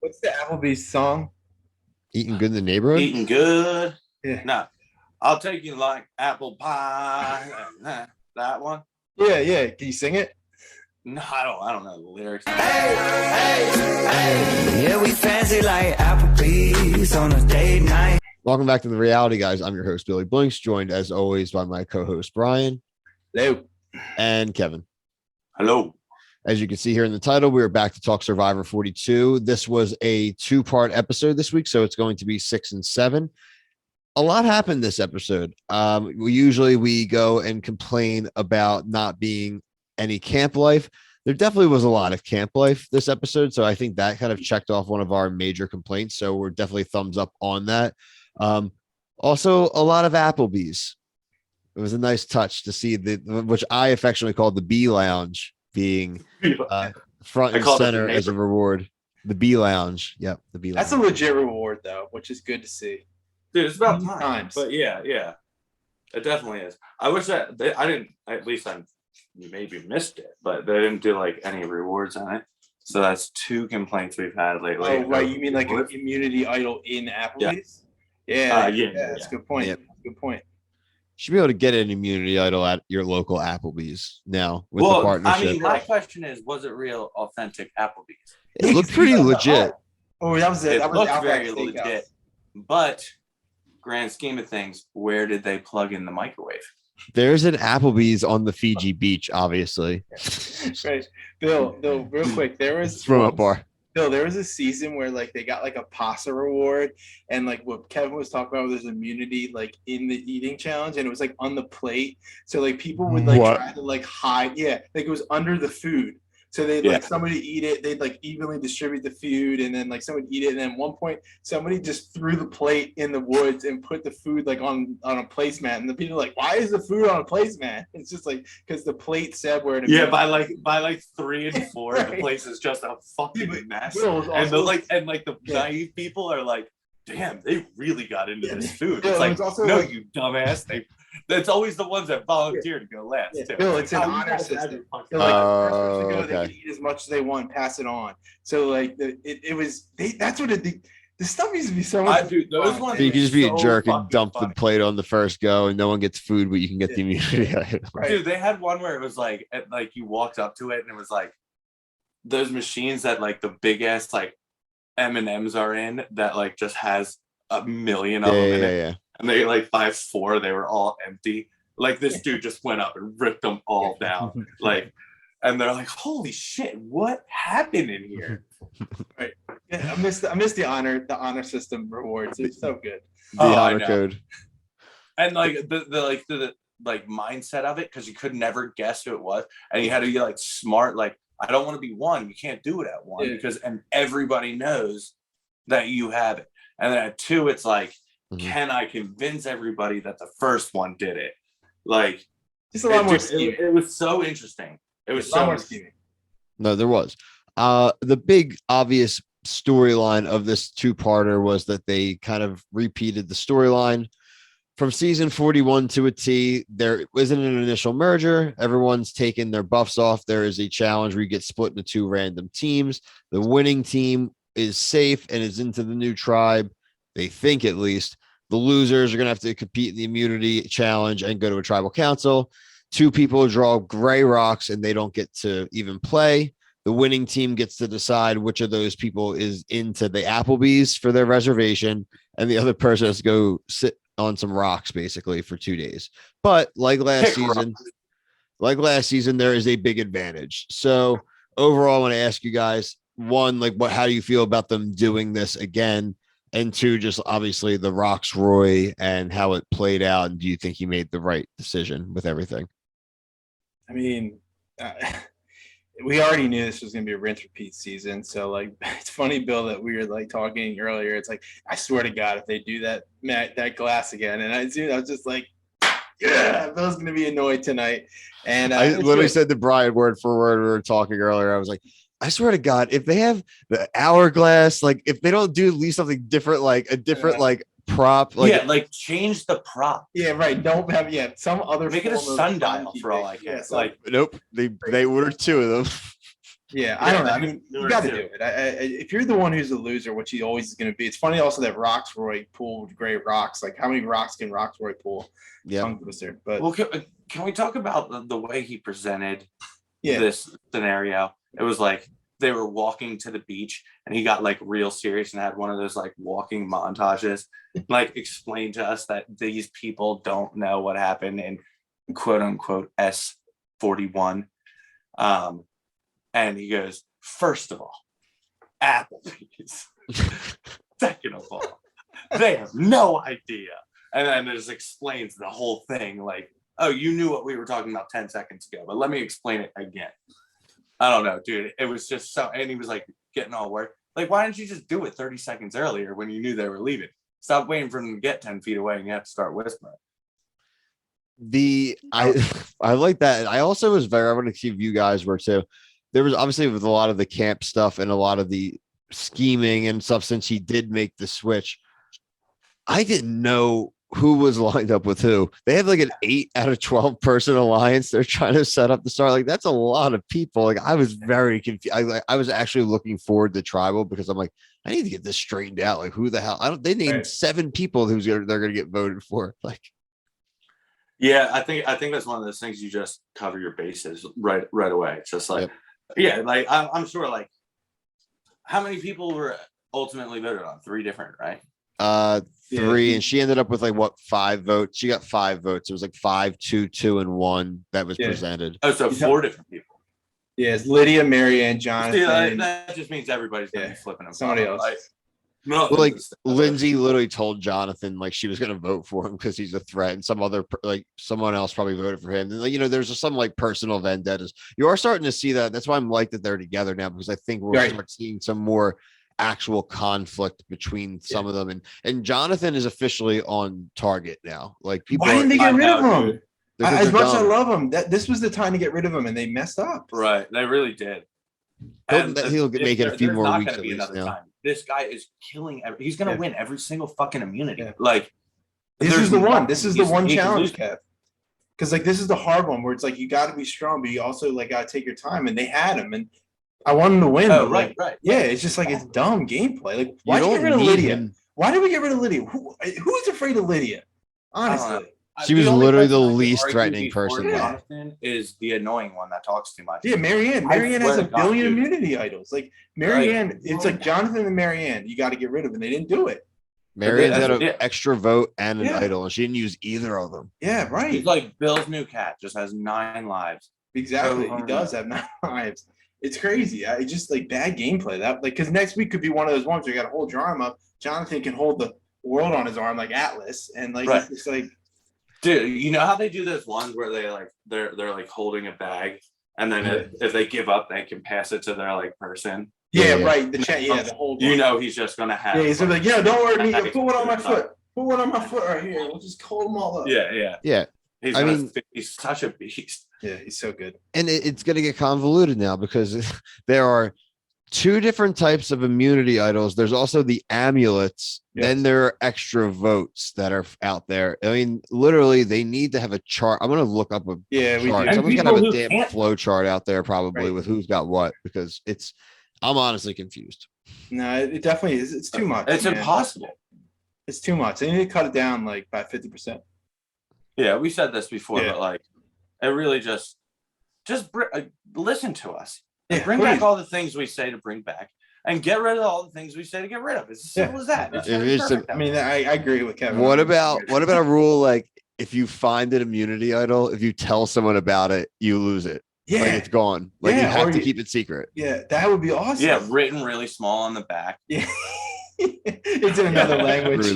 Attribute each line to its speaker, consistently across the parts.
Speaker 1: What's the Applebee's song?
Speaker 2: Eating good in the neighborhood?
Speaker 3: Eating good.
Speaker 1: Yeah.
Speaker 3: No, I'll take you like apple pie. That one.
Speaker 1: Yeah. Can you sing it?
Speaker 3: No, I don't know the lyrics.
Speaker 4: Yeah, we fancy like Applebees on a date night.
Speaker 2: Welcome back to the Reality Guys. I'm your host, Billy Blinks, joined as always by my co-host, Brian.
Speaker 1: Hello.
Speaker 2: And Kevin.
Speaker 3: Hello.
Speaker 2: As you can see here in the title, we are back to talk Survivor 42. This was a two-part episode this week, so it's going to be 6 and 7. A lot happened this episode. We go and complain about not being any camp life. There definitely was a lot of camp life this episode, so I think that kind of checked off one of our major complaints. So we're definitely thumbs up on that. Also, a lot of Applebees. It was a nice touch to see which I affectionately called the B Lounge being front and center as a reward. The B Lounge. Yep. The B Lounge.
Speaker 1: That's a legit reward though, which is good to see.
Speaker 3: Dude, it's about time. But yeah. It definitely is. I wish that I didn't, at least I maybe missed it, but they didn't do like any rewards on it. So that's two complaints we've had lately.
Speaker 1: Oh, right. You mean like an immunity idol in Applebee's? Yeah. That's a good point.
Speaker 2: Yep.
Speaker 1: Good point.
Speaker 2: Should be able to get an immunity idol at your local Applebee's now with the partnership.
Speaker 3: I mean, my question is, was it real authentic Applebee's?
Speaker 2: It looked pretty legit.
Speaker 1: Oh, that was it. That was
Speaker 3: looked very legit. But grand scheme of things, where did they plug in the microwave?
Speaker 2: There's an Applebee's on the Fiji beach, obviously.
Speaker 1: Right. Bill, real quick, there was
Speaker 2: throw up bar.
Speaker 1: Bill, there was a season where like they got like a pasta reward, and like what Kevin was talking about was immunity like in the eating challenge, and it was like on the plate. So like people would like try to like hide, like it was under the food. So they'd like somebody eat it, they'd like evenly distribute the food, and then like somebody eat it, and then at one point somebody just threw the plate in the woods and put the food like on a placemat, and the people are like, why is the food on a placemat? It's just like because the plate said where to
Speaker 3: by like 3 and 4 right. The place is just a fucking mess. And the naive people are like, damn, they really got into this food. It's like, no, you dumbass. That's always the ones that volunteer to go last.
Speaker 1: Yeah, Bill, it's an honor system. So, like, the first person to go, they can eat as much as they want, pass it on. So like that's what the stuff used to be so much.
Speaker 3: Dude, those ones
Speaker 2: you can just be a jerk and dump the plate on the first go, and no one gets food, but you can get the immunity.
Speaker 3: Right. Dude, they had one where it was like you walked up to it, and it was like those machines that like the big ass like M&Ms are in that like just has a million of them in it. Yeah. And they like by 4, they were all empty. Like this dude just went up and ripped them all down. Like, and they're like, "Holy shit, what happened in here?"
Speaker 1: Right. Yeah, I miss the honor system rewards. It's so good.
Speaker 2: The honor code.
Speaker 3: And like the mindset of it, because you could never guess who it was, and you had to be like smart. Like, I don't want to be 1. You can't do it at 1 because everybody knows that you have it. And then at 2, it's like, can I convince everybody that the first one did it? Like,
Speaker 1: just a lot more scheming.
Speaker 3: It was so interesting. It was so more scheming.
Speaker 2: No, there was. The big obvious storyline of this two-parter was that they kind of repeated the storyline from season 41 to a T. There wasn't an initial merger. Everyone's taken their buffs off. There is a challenge where you get split into 2 random teams. The winning team is safe and is into the new tribe. They think, at least. The losers are going to have to compete in the immunity challenge and go to a tribal council. 2 people draw gray rocks and they don't get to even play. The winning team gets to decide which of those people is into the Applebees for their reservation, and the other person has to go sit on some rocks basically for 2 days. But like last season, there is a big advantage. So overall, I want to ask you guys, 1, like how do you feel about them doing this again? And 2, just obviously the Rocksroy and how it played out. And do you think he made the right decision with everything?
Speaker 1: I mean, we already knew this was going to be a rinse repeat season. So like, it's funny, Bill, that we were like talking earlier. It's like, I swear to God, if they do that glass again, and I was just like, yeah, Bill's going to be annoyed tonight. And
Speaker 2: I literally said to Brian word for word, we were talking earlier. I was like, I swear to God, if they have the hourglass, like if they don't do at least something different, like a different like prop, like
Speaker 3: like change the prop.
Speaker 1: Yeah, right. Don't have some other.
Speaker 3: Make it a sundial for all I care.
Speaker 2: like nope, they ordered 2 of them.
Speaker 1: Yeah, I don't know. I mean, you got to do it. If you're the one who's a loser, which he always is going to be, it's funny also that Rocksroy pulled great rocks. Like, how many rocks can Rocksroy pull?
Speaker 2: Yeah.
Speaker 1: Tongue twister. But
Speaker 3: well, can we talk about the way he presented this scenario? It was like they were walking to the beach, and he got like real serious and had one of those like walking montages, like explain to us that these people don't know what happened in quote unquote S41. And he goes, first of all, Applebees. Second of all, they have no idea. And then it just explains the whole thing like, oh, you knew what we were talking about 10 seconds ago, but let me explain it again. I don't know, dude. It was just so, and he was like getting all worried. Like, why didn't you just do it 30 seconds earlier when you knew they were leaving? Stop waiting for them to get 10 feet away and you have to start whispering.
Speaker 2: I like that. I also was I want to see if you guys were too. There was obviously with a lot of the camp stuff and a lot of the scheming and stuff since he did make the switch. I didn't know who was lined up with who. They have like an 8 out of 12 person alliance. They're trying to set up the start. Like that's a lot of people. Like I was very confused. I was actually looking forward to tribal because I'm like, I need to get this straightened out. Like who the hell? They named 7 people they're going to get voted for. Like,
Speaker 3: yeah, I think that's one of those things you just cover your bases right away. It's just like, like I'm sure like how many people were ultimately voted on? 3 different, right?
Speaker 2: 3, and she ended up with like 5 votes. She got 5 votes. It was like 5, 2, 2, and 1 that was presented.
Speaker 3: Oh, so 4 different people.
Speaker 1: Yeah, it's Lydia, Marianne, Jonathan.
Speaker 3: See, that just means everybody's gonna be flipping them.
Speaker 1: Somebody else.
Speaker 2: Well, like Lindsay literally told Jonathan like she was going to vote for him because he's a threat, and someone else probably voted for him. And like, there's some like personal vendettas. You are starting to see that. That's why I'm like that they're together now because I think we'll start seeing some more actual conflict between some of them. And Jonathan is officially on target now. Like people,
Speaker 1: why didn't they get rid of him? As much as I love him, this was the time to get rid of him, and they messed up.
Speaker 3: Right, they really did.
Speaker 2: He'll make it a few more weeks at least now.
Speaker 3: Time. This guy is killing. He's going to win every single fucking immunity. Yeah. Like
Speaker 1: this is the one. This is the one challenge, Kev. Because like this is the hard one where it's like you got to be strong, but you also like got to take your time. And they had him, and I want him to win.
Speaker 3: Oh, right.
Speaker 1: Yeah, it's just like it's dumb gameplay. Like why did we get rid of Lydia? Why did we get rid of Lydia? Who's afraid of Lydia? Honestly.
Speaker 2: She was literally the least threatening person.
Speaker 3: Jonathan is the annoying one that talks too much.
Speaker 1: Yeah, Marianne. Marianne has a billion immunity idols. Like Marianne, it's like Jonathan and Marianne. You got to get rid of, and they didn't do it.
Speaker 2: Marianne had an extra vote and an idol, and she didn't use either of them.
Speaker 1: Yeah, right.
Speaker 3: He's like Bill's new cat, just has 9 lives.
Speaker 1: Exactly, he does have 9 lives. It's crazy. It's just like bad gameplay. That like because next week could be one of those ones where you got to hold your arm up. Jonathan can hold the world on his arm like Atlas, and like it's like.
Speaker 3: Dude, you know how they do those ones where they like they're like holding a bag, and then if they give up, they can pass it to their like person.
Speaker 1: Yeah, right. The chat. Yeah, the whole.
Speaker 3: He's just gonna have.
Speaker 1: Yeah, he's gonna be like, don't worry, put one on my foot. Put one on my foot right here. We'll just hold them all up.
Speaker 3: Yeah. He's such a beast.
Speaker 1: Yeah, he's so good.
Speaker 2: And it's gonna get convoluted now because there are 2 different types of immunity idols. There's also the amulets. Then there are extra votes that are out there. I mean, literally, they need to have a chart. I'm going to look up a chart. Someone's got to have a damn flow chart out there probably with who's got what because I'm honestly confused.
Speaker 1: No, it definitely is. It's too much.
Speaker 3: It's impossible.
Speaker 1: It's too much. They need to cut it down like by 50%.
Speaker 3: Yeah, we said this before, but like it really just listen to us. Yeah, bring back all the things we say to bring back and get rid of all the things we say to get rid of. It's as simple as that.
Speaker 1: I mean, I agree with Kevin.
Speaker 2: What about a rule like if you find an immunity idol, if you tell someone about it, you lose it.
Speaker 1: Yeah.
Speaker 2: Like it's gone. Like you have to keep it secret.
Speaker 1: Yeah, that would be awesome.
Speaker 3: Yeah, written really small on the back.
Speaker 1: Yeah. It's in another language.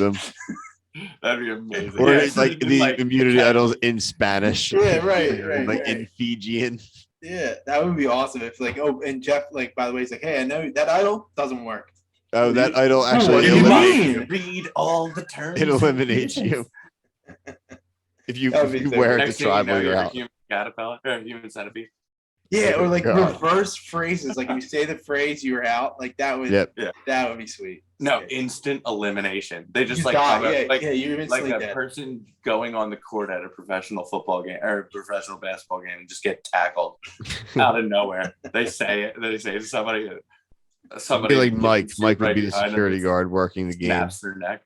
Speaker 3: That'd be amazing.
Speaker 2: Or it's like the immunity idols in Spanish.
Speaker 1: Yeah, right.
Speaker 2: Like in Fijian.
Speaker 1: Yeah, that would be awesome if like and Jeff like by the way he's like, hey, I know that idol doesn't work.
Speaker 2: Oh, that idol actually
Speaker 1: what do you mean?
Speaker 3: Read all the terms.
Speaker 2: It eliminates you. If you wear it to tribal, you're out.
Speaker 3: Human caterpillar or human centipede.
Speaker 1: Yeah, or like
Speaker 2: God.
Speaker 1: reverse phrases. Like if you say the phrase, you're out. Like that would that would be sweet.
Speaker 3: No, instant elimination. They just like
Speaker 1: die.
Speaker 3: come out, like
Speaker 1: you're instantly
Speaker 3: a
Speaker 1: dead.
Speaker 3: person going on the court at a professional football game or professional basketball game and just get tackled out of nowhere. They say it. They say to somebody.
Speaker 2: Somebody like Mike. Mike would be the security guard working the game.
Speaker 3: Snaps their neck.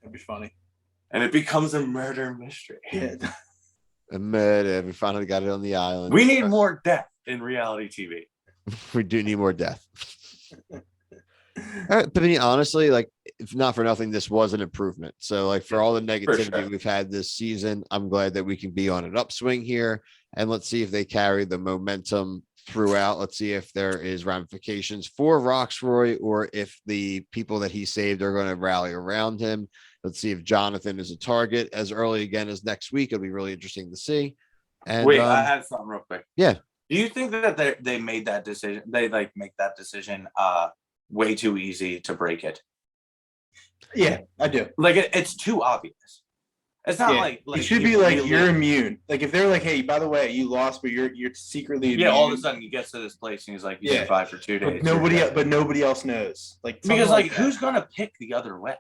Speaker 1: That'd be funny.
Speaker 3: And it becomes a murder mystery.
Speaker 1: Yeah.
Speaker 2: A murder. We finally got it on the island.
Speaker 3: We need more death in reality TV.
Speaker 2: We do need more death. All right, but honestly, like, if not for nothing, this was an improvement. So, like, for all the negativity we've had this season, I'm glad that we can be on an upswing here. And let's see if they carry the momentum throughout. Let's see if there is ramifications for Rocksroy or if the people that he saved are going to rally around him. Let's see if Jonathan is a target as early again as next week. It'll be really interesting to see. And
Speaker 3: wait, I have something real quick.
Speaker 2: Yeah.
Speaker 3: Do you think that they made that decision? They like make that decision way too easy to break it?
Speaker 1: Yeah, I do.
Speaker 3: Like it's too obvious. It's not like
Speaker 1: it should be like you're immune. Like if they're like, hey, by the way, you lost, but you're secretly immune.
Speaker 3: all of a sudden he gets to this place and he's like, you survived for 2 days.
Speaker 1: But nobody else knows. Like
Speaker 3: because like who's gonna pick the other way?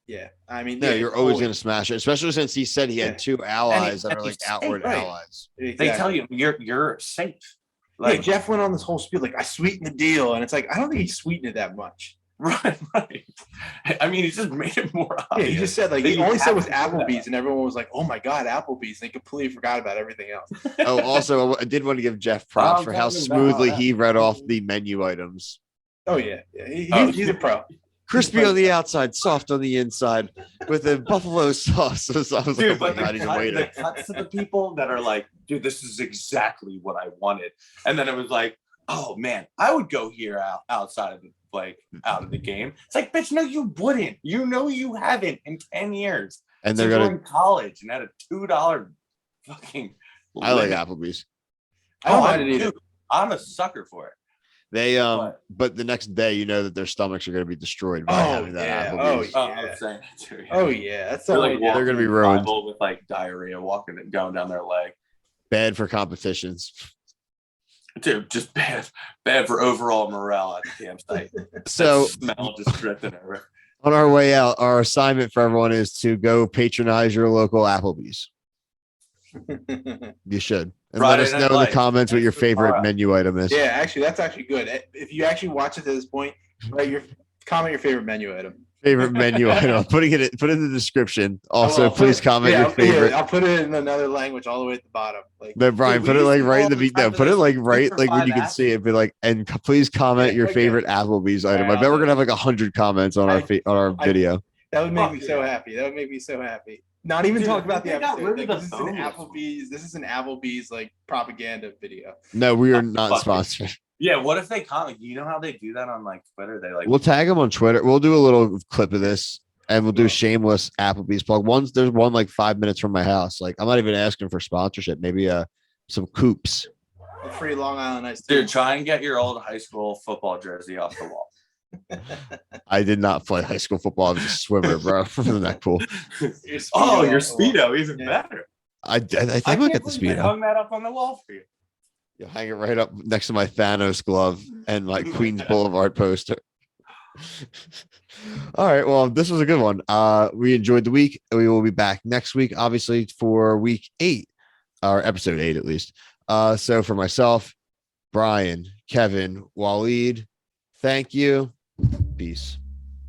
Speaker 1: Yeah, I mean,
Speaker 2: no, you're always going to smash it, especially since he said he had 2 allies that are like outward allies.
Speaker 3: Exactly. They tell you you're safe. Like
Speaker 1: Jeff went on this whole spiel, like I sweetened the deal, and it's like I don't think he sweetened it that much.
Speaker 3: Right. I mean, he just made it more obvious.
Speaker 1: Yeah, he just said like he only said was Applebees, and everyone was like, "Oh my god, Applebees!" And they completely forgot about everything else.
Speaker 2: Oh, also, I did want to give Jeff props for how smoothly he read off the menu items.
Speaker 1: Oh yeah, he's a pro.
Speaker 2: Crispy on the outside, soft on the inside, with a buffalo sauce. So I was
Speaker 3: dude,
Speaker 2: like,
Speaker 3: the cuts to the people that are like, dude, this is exactly what I wanted. And then it was like, oh man, I would go here outside of the game. It's like, bitch, no, you wouldn't. You know you haven't in 10 years.
Speaker 2: And they're going
Speaker 3: to college and at a $2 fucking.
Speaker 2: I like Applebee's.
Speaker 1: I don't mind it either.
Speaker 3: I'm a sucker for it.
Speaker 2: They but the next day, you know that their stomachs are going to be destroyed by having that Applebee's.
Speaker 1: Oh yeah, that's
Speaker 2: they're going to be ruined
Speaker 3: with like diarrhea, going down their leg.
Speaker 2: Bad for competitions,
Speaker 3: dude. Just bad for overall morale at the campsite.
Speaker 2: So
Speaker 3: smell just drifting over.
Speaker 2: On our way out, our assignment for everyone is to go patronize your local Applebee's. You should. And let us know in the comments what your favorite menu item is.
Speaker 1: Yeah, actually, that's actually good. If you actually watch it to this point, comment your favorite menu item.
Speaker 2: Favorite menu item. Put it in the description. Also, please comment your favorite.
Speaker 1: I'll put it in another language all the way at the bottom. Like,
Speaker 2: no, Brian, put it like right in the video. Put it like right like when you can see it. Be like, and please comment your favorite Applebee's item. I bet we're gonna have like 100 comments on our video.
Speaker 1: That would make me so happy. Not even talk about the episode. Like, this is an Applebee's. This is an Applebee's like propaganda video.
Speaker 2: No, we are not sponsored.
Speaker 3: Yeah, what if they comment? You know how they do that on like Twitter? They like
Speaker 2: we'll tag them on Twitter. We'll do a little clip of this, and we'll do a shameless Applebee's plug. There's one like 5 minutes from my house. Like I'm not even asking for sponsorship. Maybe some coops.
Speaker 1: A free Long Island iced tea.
Speaker 3: Dude, try and get your old high school football jersey off the wall.
Speaker 2: I did not play high school football. I was a swimmer, bro, from the neck pool.
Speaker 3: Your Speedo, even better.
Speaker 2: I think I'll get the Speedo.
Speaker 3: I hung that up on the wall for you.
Speaker 2: You'll hang it right up next to my Thanos glove and my Queens Boulevard poster. All right. Well, this was a good one. We enjoyed the week. We will be back next week, obviously, for week 8, or episode 8 at least. So for myself, Brian, Kevin, Waleed, thank you. Peace.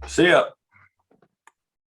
Speaker 3: See ya.